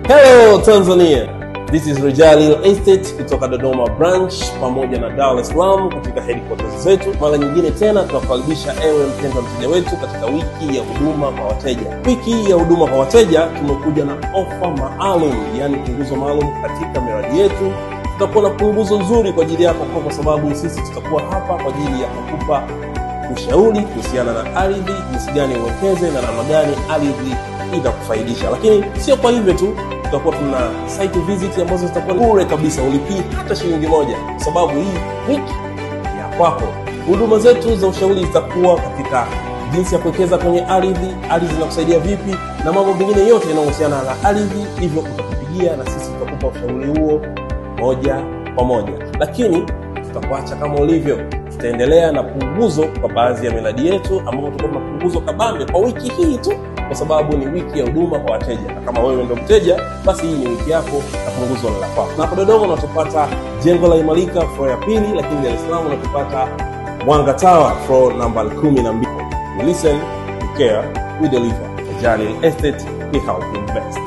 Hello Tanzania, this is Real Estate kutoka Dodoma branch pamoja na Dar es Salaam katika headquarters zetu. Mara nyingine tena tunakaribisha ewe mpendwa mteja wetu katika wiki ya huduma kwa wateja. Wiki ya huduma kwa wateja tumekuja na ofa maalum, yani punguzo maalum katika miradi yetu. Tutakuwa na punguzo nzuri kwa ajili yako kwa sababu sisi tutakuwa hapa kwa ajili ya kukupa ushauri kuhusiana na ardhi, jinsi gani uwekeze na namna gani ardhi itakufaidisha. Lakini sio kwa hivyo tu, tutakuwa tuna site visit ambazo zitakuwa bure kabisa, ulipii hata shilingi moja kwa sababu hii wiki ya kwako. Huduma zetu za ushauri zitakuwa katika jinsi ya kuwekeza kwenye ardhi zinakusaidia vipi na mambo mengine yote yanayohusiana na ardhi. Hivyo tutakupigia na sisi tutakupa ushauri huo moja kwa moja. Lakini tutakuacha kama ulivyo. Tutaendelea na punguzo kwa baadhi ya miradi yetu ambapo tutakuwa na punguzo kabambe kwa wiki hii tu kwa sababu ni wiki ya huduma kwa wateja. Na kama wewe ndio mteja, basi hii ni wiki yako na punguzo la kwako. Na kwa Dodoma unatupata jengo la Imalika floor ya pili, lakini Dar es Salaam unatupata Mwanga Tower floor number 12. We listen, we care, we deliver. Real Estate, we help invest.